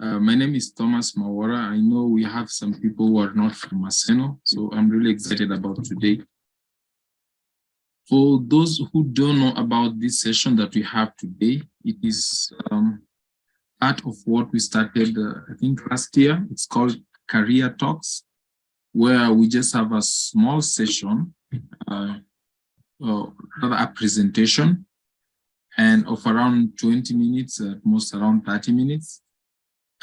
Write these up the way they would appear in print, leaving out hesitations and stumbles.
My name is Thomas Mawara. I know we have some people who are not from Maseno, so I'm really excited about today. For those who don't know about this session that we have today, it is part of what we started, I think, last year. It's called Career Talks, where we just have a small session, a presentation, and of around 20 minutes, at most around 30 minutes.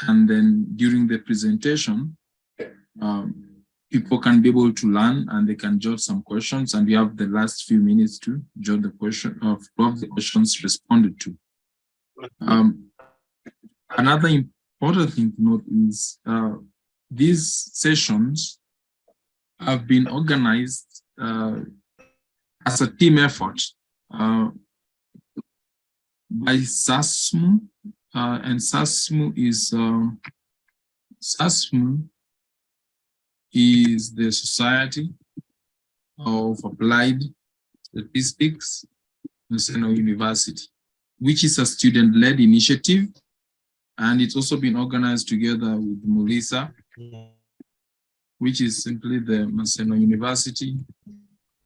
And then during the presentation, people can be able to learn and they can jot some questions, and we have the last few minutes to jot the question of the questions responded to. Another important thing to note is these sessions have been organized as a team effort by SASMU, and SASMU is the Society of Applied Statistics, Maseno University, which is a student-led initiative, and it's also been organized together with MULISA, which is simply the Maseno University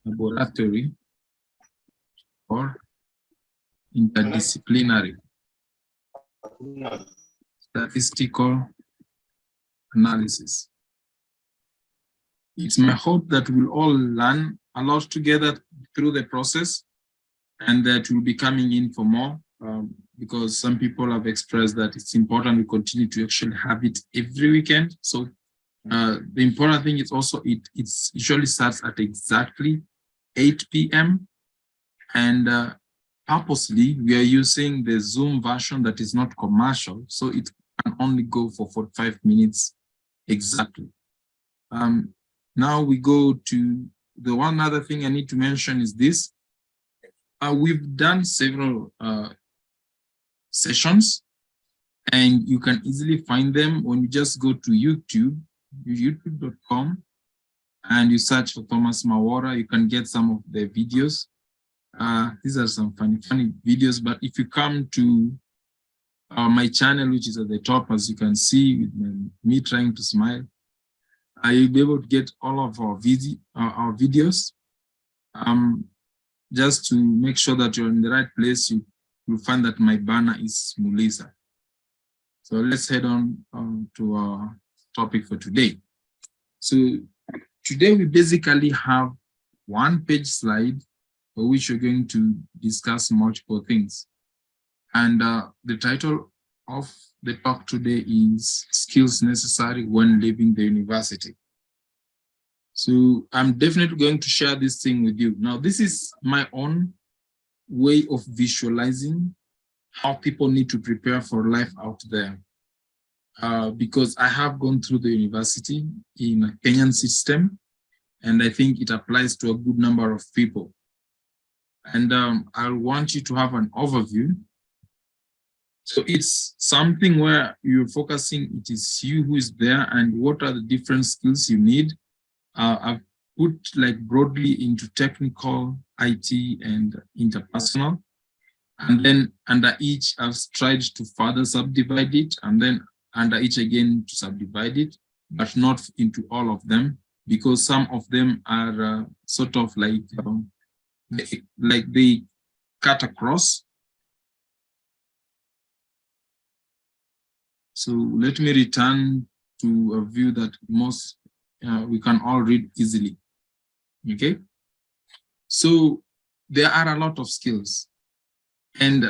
Laboratory for Interdisciplinary Statistical Analysis. It's my hope that we'll all learn a lot together through the process, and that we'll be coming in for more, because some people have expressed that it's important we continue to actually have it every weekend. So the important thing is also it usually starts at exactly 8 p.m. and purposely we are using the Zoom version that is not commercial, so it can only go for 45 minutes exactly. Now we go to the one other thing I need to mention is this. We've done several sessions, and you can easily find them when you just go to YouTube, youtube.com, and you search for Thomas Mawara. You can get some of the videos. These are some funny videos, but if you come to my channel, which is at the top, as you can see, with me trying to smile, you'll be able to get all of our videos. Just to make sure that you're in the right place, you'll find that my banner is MULISA. So let's head on to our topic for today. So today we basically have one-page slide for which we're going to discuss multiple things. And the title of the talk today is Skills Necessary When Leaving the University. So I'm definitely going to share this thing with you. Now, this is my own way of visualizing how people need to prepare for life out there. Because I have gone through the university in a Kenyan system, and I think it applies to a good number of people. And I want you to have an overview. So it's something where you're focusing, it is you who is there and what are the different skills you need. I've put like broadly into technical, IT, and interpersonal. And then under each, I've tried to further subdivide it, and then under each again to subdivide it, but not into all of them, because some of them are sort of like they cut across. So let me return to a view that most we can all read easily. Okay, so there are a lot of skills, and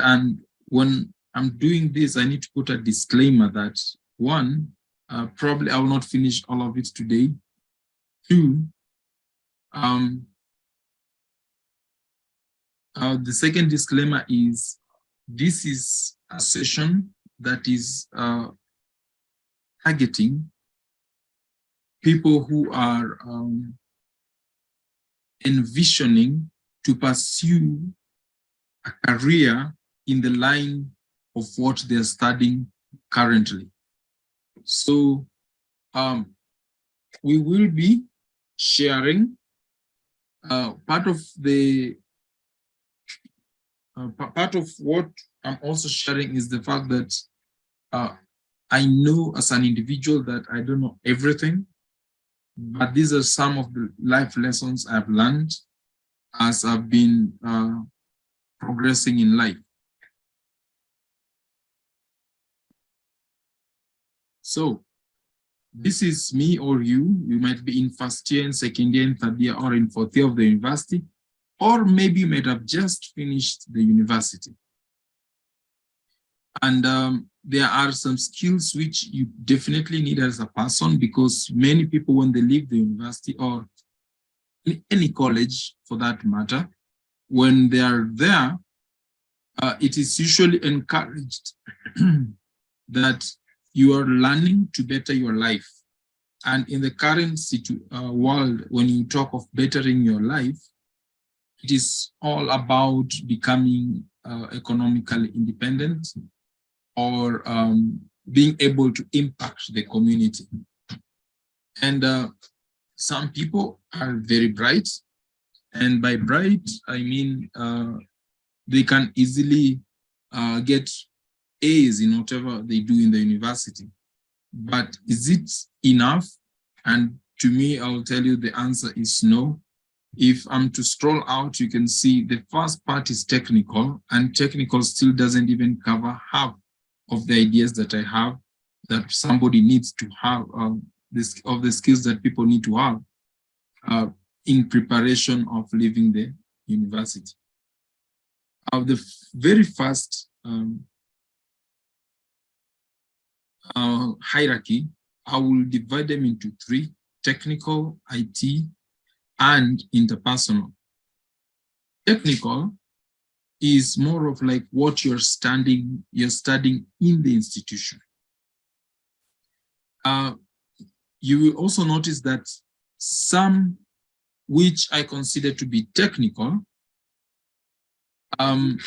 when I'm doing this, I need to put a disclaimer that one, probably I will not finish all of it today. Two, the second disclaimer is this is a session that is targeting people who are envisioning to pursue a career in the line of what they're studying currently. So we will be sharing part of what I'm also sharing is the fact that I know as an individual that I don't know everything, but these are some of the life lessons I've learned as I've been progressing in life. So this is me or you. You might be in first year, in second year, in third year, or in fourth year of the university, or maybe you might have just finished the university. And there are some skills which you definitely need as a person, because many people, when they leave the university or any college for that matter, when they are there, it is usually encouraged that you are learning to better your life. And in the current world, when you talk of bettering your life, it is all about becoming economically independent, or being able to impact the community. And some people are very bright. And by bright, I mean they can easily get A's in whatever they do in the university. But is it enough? And to me, I'll tell you the answer is no. If I'm to scroll out, you can see the first part is technical, and technical still doesn't even cover half of the ideas that I have that somebody needs to have, of the skills that people need to have in preparation of leaving the university. The very first hierarchy, I will divide them into three: technical, IT, and interpersonal. Technical is more of like what you're studying in the institution. You will also notice that some which I consider to be technical are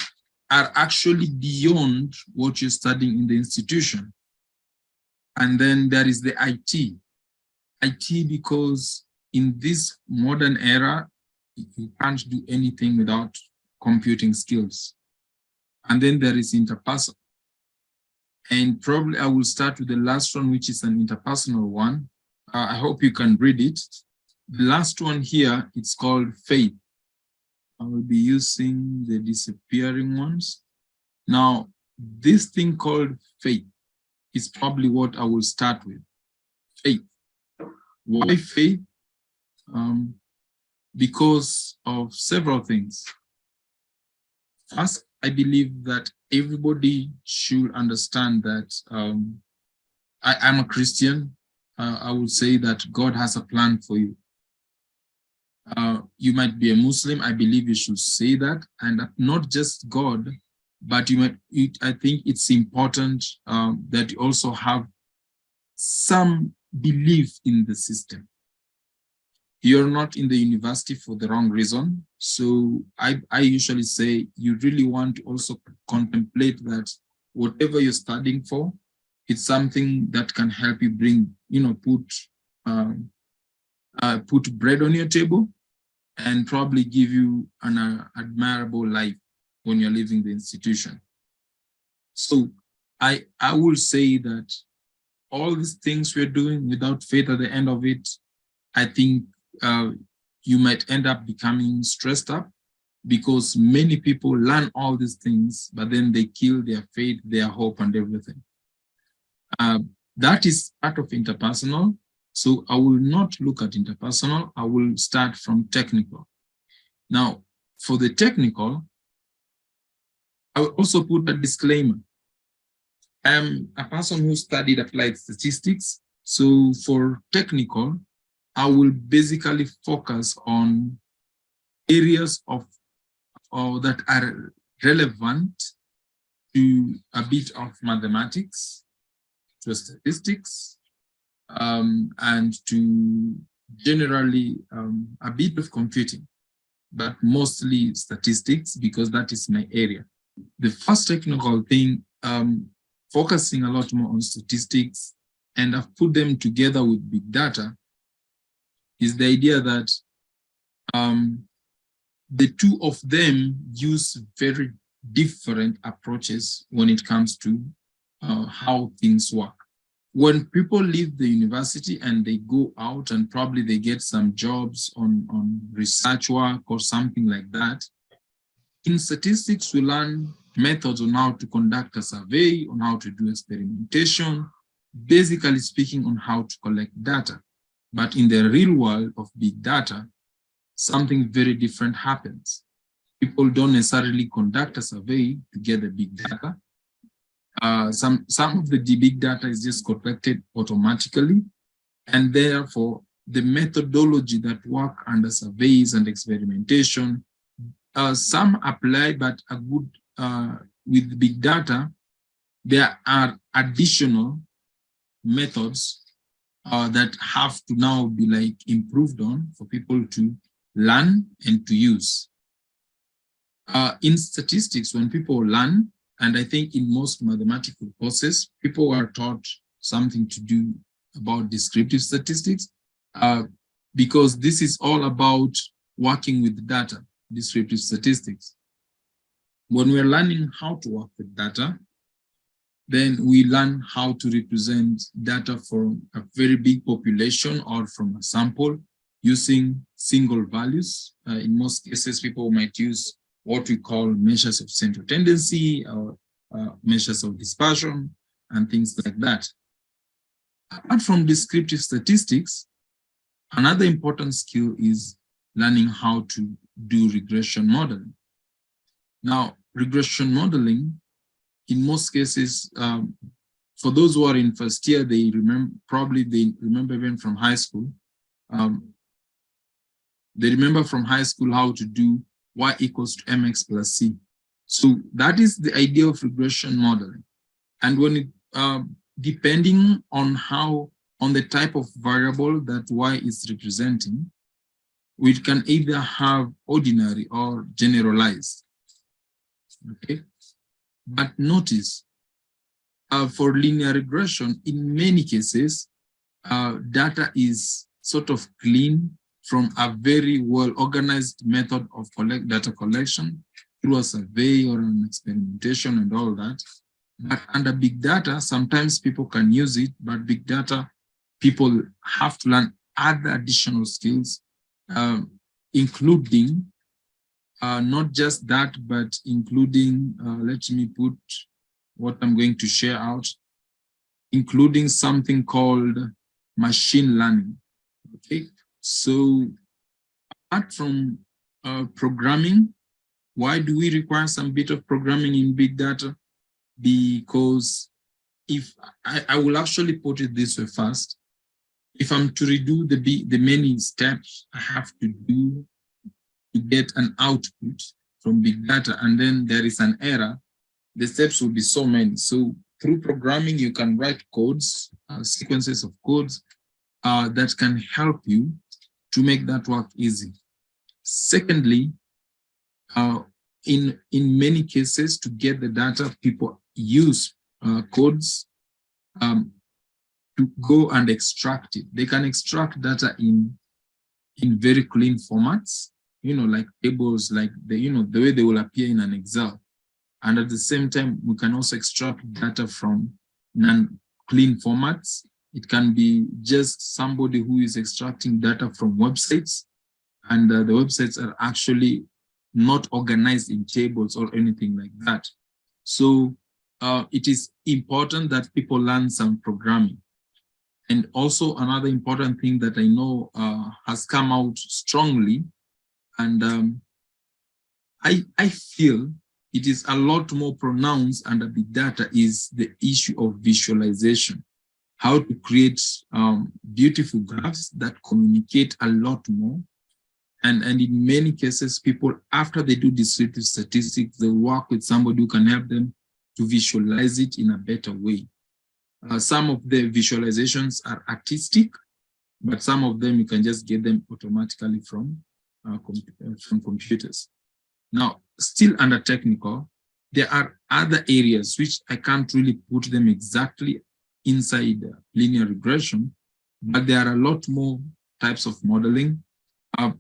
actually beyond what you're studying in the institution. And then there is the IT. IT, because in this modern era, you can't do anything without computing skills. And then there is interpersonal. And probably I will start with the last one, which is an interpersonal one. I hope you can read it. The last one here, it's called faith. I will be using the disappearing ones. Now, this thing called faith is probably what I will start with. Faith. Why faith? Because of several things. First, I believe that everybody should understand that I'm a Christian. I would say that God has a plan for you. You might be a Muslim. I believe you should say that, and not just God, but I think it's important that you also have some belief in the system. You're not in the university for the wrong reason. So I usually say you really want to also contemplate that whatever you're studying for, it's something that can help you bring, put bread on your table and probably give you an admirable life when you're leaving the institution. So I will say that all these things we're doing without faith at the end of it, I think you might end up becoming stressed up, because many people learn all these things, but then they kill their faith, their hope, and everything. That is part of interpersonal. So I will not look at interpersonal. I will start from technical. Now, for the technical, I will also put a disclaimer. I'm a person who studied applied statistics. So for technical, I will basically focus on areas that are relevant to a bit of mathematics, to statistics, and to generally a bit of computing, but mostly statistics, because that is my area. The first technical thing, focusing a lot more on statistics, and I've put them together with big data, is the idea that the two of them use very different approaches when it comes to how things work. when people leave the university and they go out and probably they get some jobs on research work or something like that, in statistics, we learn methods on how to conduct a survey, on how to do experimentation, basically speaking on how to collect data. But in the real world of big data, something very different happens. People don't necessarily conduct a survey to get the big data. Some of the big data is just collected automatically, and therefore the methodology that work under surveys and experimentation, some apply, but a good with big data, there are additional methods that have to now be like improved on for people to learn and to use. In statistics, when people learn, and I think in most mathematical courses, people are taught something to do about descriptive statistics, because this is all about working with data, descriptive statistics. When we're learning how to work with data, then we learn how to represent data from a very big population or from a sample using single values. In most cases, people might use what we call measures of central tendency or measures of dispersion and things like that. Apart from descriptive statistics, another important skill is learning how to do regression modeling. Now, regression modeling, in most cases, for those who are in first year, they remember even from high school. They remember from high school how to do y equals to mx plus c. So that is the idea of regression modeling. And when it, depending on the type of variable that y is representing, we can either have ordinary or generalized. Okay, but notice for linear regression, in many cases, data is sort of clean from a very well-organized method of data collection through a survey or an experimentation and all that. But under big data, sometimes people can use it, but big data, people have to learn other additional skills, including not just that, but including, let me put what I'm going to share out, including something called machine learning. Okay, so apart from programming, why do we require some bit of programming in big data? Because if I will actually put it this way first, if I'm to redo the many steps I have to do to get an output from big data, and then there is an error, the steps will be so many. So through programming, you can write codes, sequences of codes that can help you to make that work easy. Secondly, in many cases, to get the data, people use codes to go and extract it. They can extract data in very clean formats, like tables, like the way they will appear in an Excel. And at the same time, we can also extract data from non-clean formats. It can be just somebody who is extracting data from websites, and the websites are actually not organized in tables or anything like that. So it is important that people learn some programming. And also another important thing that I know has come out strongly, and I feel it is a lot more pronounced under big data, is the issue of visualization. How to create beautiful graphs that communicate a lot more. And in many cases, people, after they do descriptive statistics, they work with somebody who can help them to visualize it in a better way. Some of the visualizations are artistic, but some of them you can just get them automatically from computers. Now, still under technical, there are other areas which I can't really put them exactly inside linear regression, but there are a lot more types of modeling.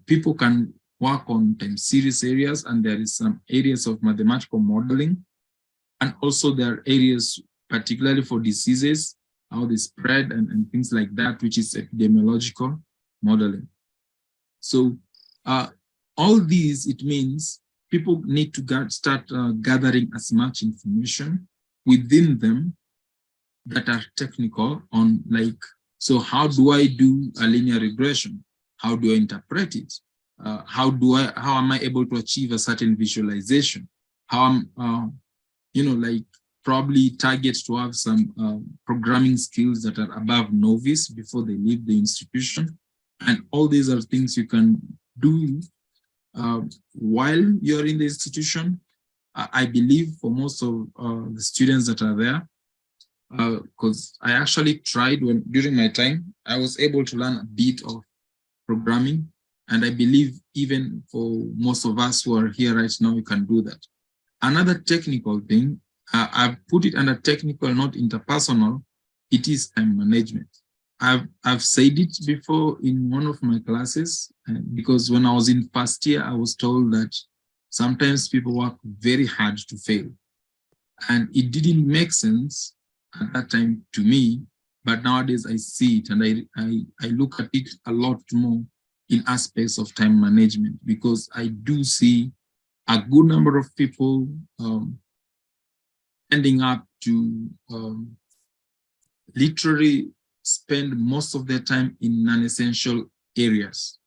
People can work on time series areas, and there is some areas of mathematical modeling. And also there are areas, particularly for diseases, how they spread and things like that, which is epidemiological modeling. So all these, it means people need to start gathering as much information within them that are technical on, like, so how do I do a linear regression? How do I interpret it? How am I able to achieve a certain visualization? How am, like probably target to have some programming skills that are above novice before they leave the institution. And all these are things you can do while you're in the institution. I believe for most of the students that are there, because I actually tried during my time, I was able to learn a bit of programming. And I believe even for most of us who are here right now, you can do that. Another technical thing, I've put it under technical, not interpersonal, it is time management. I've said it before in one of my classes, because when I was in first year, I was told that sometimes people work very hard to fail. And it didn't make sense at that time to me, but nowadays I see it, and I look at it a lot more in aspects of time management, because I do see a good number of people ending up to literally spend most of their time in non-essential areas.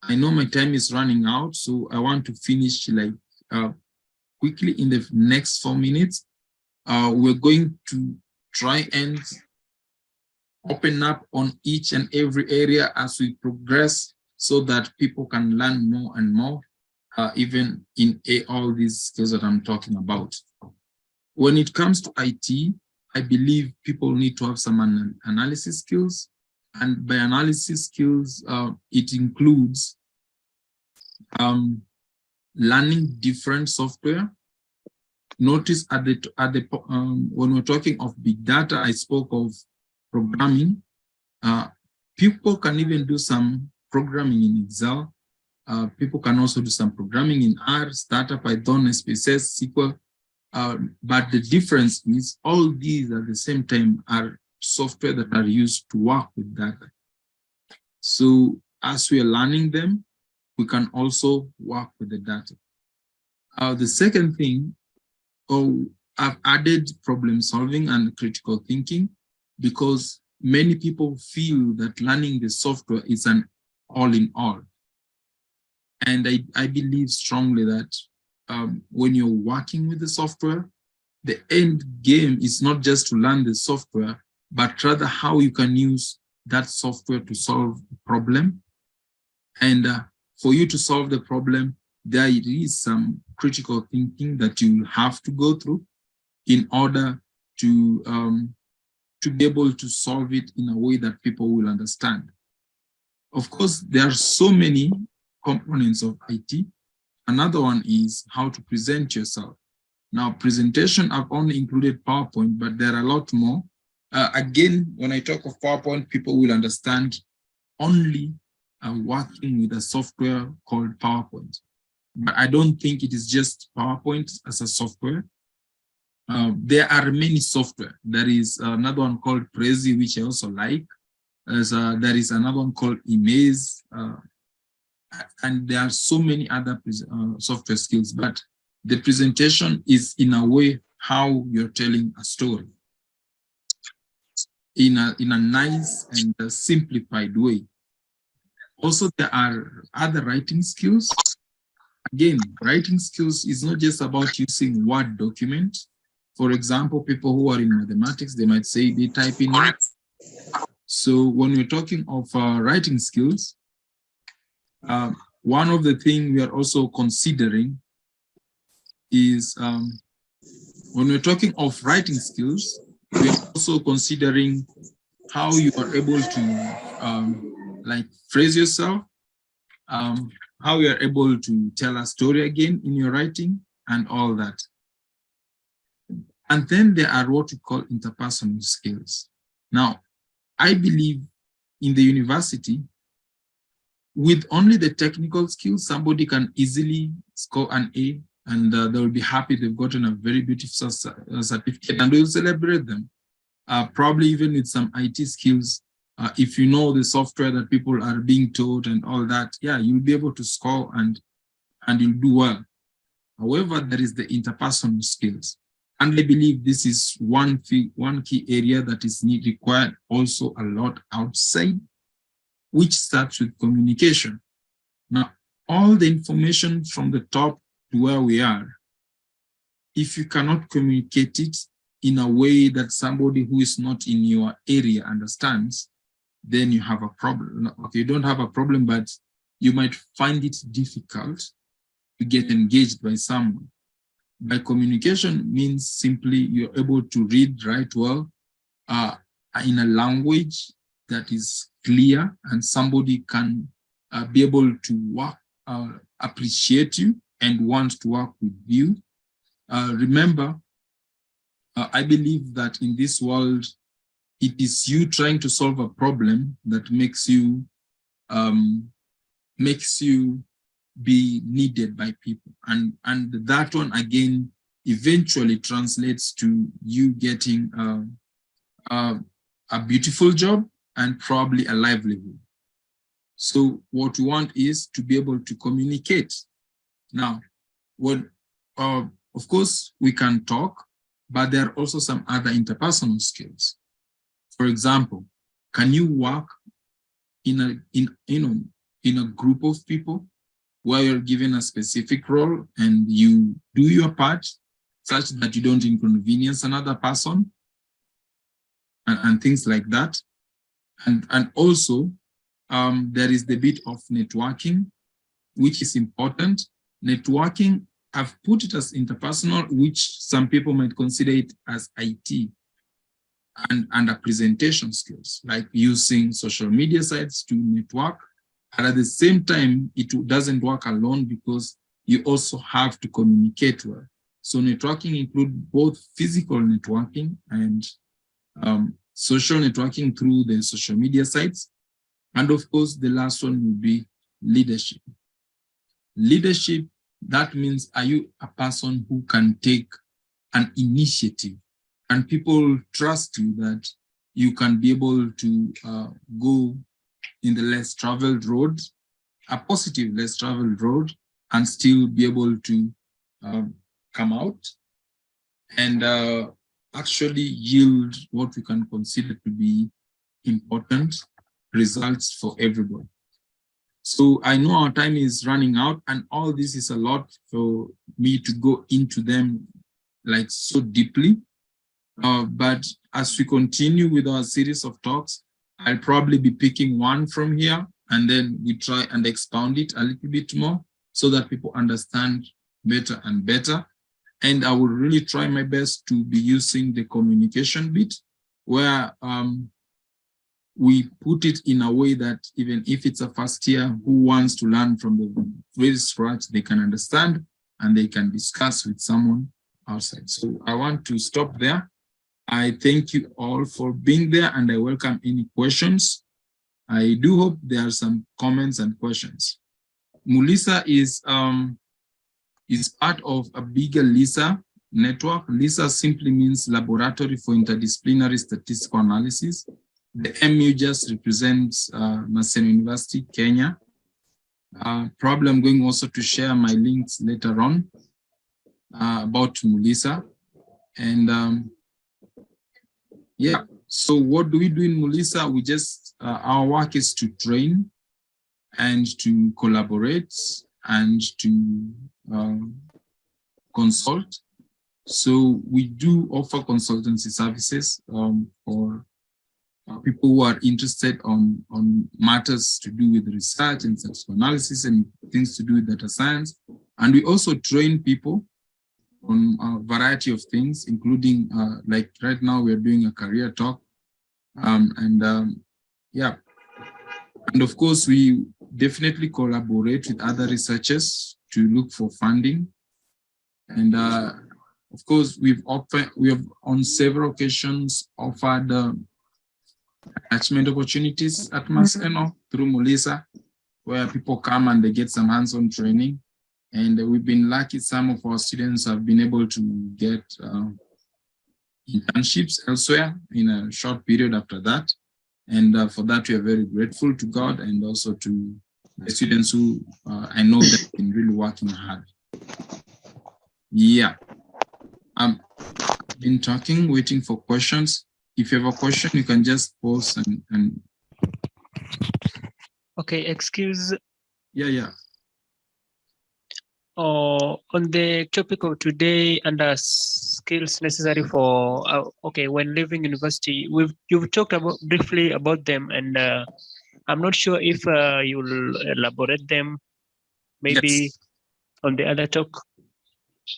I know my time is running out, so I want to finish like quickly in the next 4 minutes. We're going to try and open up on each and every area as we progress, so that people can learn more and more, even in all these skills that I'm talking about. When it comes to IT, I believe people need to have some analysis skills. And by analysis skills, it includes learning different software. Notice when we're talking of big data, I spoke of programming. People can even do some programming in Excel. People can also do some programming in R, Stata, Python, SPSS, SQL. But the difference is all these at the same time are software that are used to work with data. So as we are learning them, we can also work with the data. The second thing, I've added problem solving and critical thinking, because many people feel that learning the software is an all-in-all. And I believe strongly that when you're working with the software, the end game is not just to learn the software, but rather how you can use that software to solve a problem. And for you to solve the problem, there is some critical thinking that you have to go through in order to be able to solve it in a way that people will understand. Of course, there are so many components of IT. Another one is how to present yourself. Now, presentation, I've only included PowerPoint, but there are a lot more. Again, when I talk of PowerPoint, people will understand only working with a software called PowerPoint. But I don't think it is just PowerPoint as a software. There are many software. There is another one called Prezi, which I also like. There is another one called Emaze. And there are so many other software skills, but the presentation is in a way how you're telling a story in a nice and simplified way. Also, there are other writing skills. Again, writing skills is not just about using Word document. For example, people who are in mathematics, they might say they type in maths. So when we're talking of writing skills, one of the things we are also considering is when we're talking of writing skills, we are also considering how you are able to like phrase yourself, how you are able to tell a story again in your writing and all that. And then there are what we call interpersonal skills. Now, I believe in the university, with only the technical skills, somebody can easily score an A, and they will be happy they've gotten a very beautiful certificate, and we'll celebrate them. probably even with some IT skills. If you know the software that people are being taught and all that, yeah, you'll be able to score and you'll do well. However, there is the interpersonal skills. And I believe this is one key area that is required also a lot outside, which starts with communication. Now, all the information from the top to where we are, if you cannot communicate it in a way that somebody who is not in your area understands, then you have a problem. Okay, you don't have a problem, but you might find it difficult to get engaged by someone. By communication means simply you're able to read, write well, in a language that is clear, and somebody can be able to work, appreciate you and want to work with you. Remember, I believe that in this world, it is you trying to solve a problem that makes you be needed by people, and that one again eventually translates to you getting a beautiful job and probably a livelihood. So what we want is to be able to communicate. Now, of course we can talk, but there are also some other interpersonal skills. For example, can you work in a group of people where you're given a specific role and you do your part such that you don't inconvenience another person and things like that. And also, there is the bit of networking, which is important. Networking, I've put it as interpersonal, which some people might consider it as IT, and a presentation skills, like using social media sites to network. And at the same time, it doesn't work alone because you also have to communicate well. So networking includes both physical networking and social networking through the social media sites. And of course, the last one will be leadership. Leadership, that means, are you a person who can take an initiative and people trust you that you can be able to go in the less traveled road, a positive less traveled road, and still be able to come out and actually yield what we can consider to be important results for everybody. So I know our time is running out, and all this is a lot for me to go into them like so deeply. But as we continue with our series of talks, I'll probably be picking one from here, and then we try and expound it a little bit more so that people understand better and better. And I will really try my best to be using the communication bit, where we put it in a way that even if it's a first year who wants to learn from the very scratch, they can understand and they can discuss with someone outside. So I want to stop there. I thank you all for being there, and I welcome any questions. I do hope there are some comments and questions. MULISA is part of a bigger LISA network. LISA simply means Laboratory for Interdisciplinary Statistical Analysis. The MU just represents Maseno University, Kenya. Probably I'm going also to share my links later on about MULISA. And yeah, so what do we do in MULISA? We just, our work is to train and to collaborate and to consult. So we do offer consultancy services for people who are interested on matters to do with research and statistical analysis and things to do with data science. And we also train people on a variety of things, including like right now we're doing a career talk. Yeah, and of course we definitely collaborate with other researchers to look for funding. And of course we have on several occasions offered attachment opportunities at Maseno through MULISA, where people come and they get some hands-on training. And we've been lucky, some of our students have been able to get internships elsewhere in a short period after that. And for that, we are very grateful to God and also to the students who I know that have been really working hard. Yeah. I've been talking, waiting for questions. If you have a question, you can just pause and... Okay, excuse. Yeah. On the topic of today, under skills necessary for when leaving university, you've talked about briefly about them, and I'm not sure if you'll elaborate them maybe yes. on the other talk.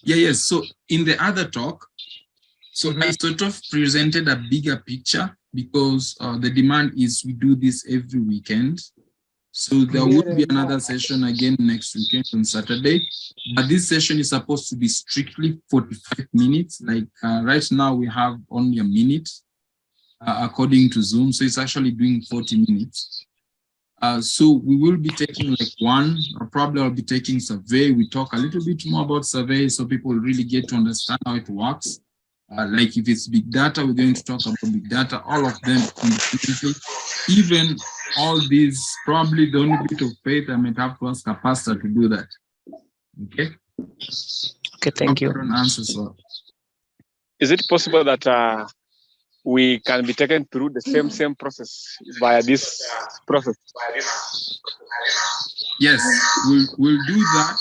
Yes. So in the other talk, I sort of presented a bigger picture because the demand is we do this every weekend. So there would be another session again next weekend on Saturday. But this session is supposed to be strictly 45 minutes. Like right now we have only a minute according to Zoom. So it's actually doing 40 minutes. So we will be taking like one, or probably I'll be taking survey. We talk a little bit more about survey so people really get to understand how it works. Like if it's big data, we're going to talk about big data, all of them independently. Even all these, probably the only bit of faith I might have to ask a pastor to do that. Okay? Okay, thank you. Answer, so. Is it possible that we can be taken through the same process via this process? Yes, we'll do that.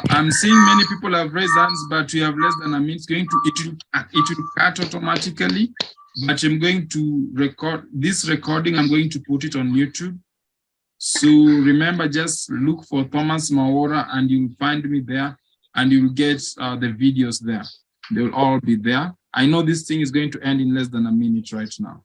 I'm seeing many people have raised hands, but we have less than a minute. It will cut automatically, but I'm going to record this recording. I'm going to put it on YouTube. So remember, just look for Thomas Mawora and you'll find me there, and you'll get the videos there. They'll all be there. I know this thing is going to end in less than a minute right now.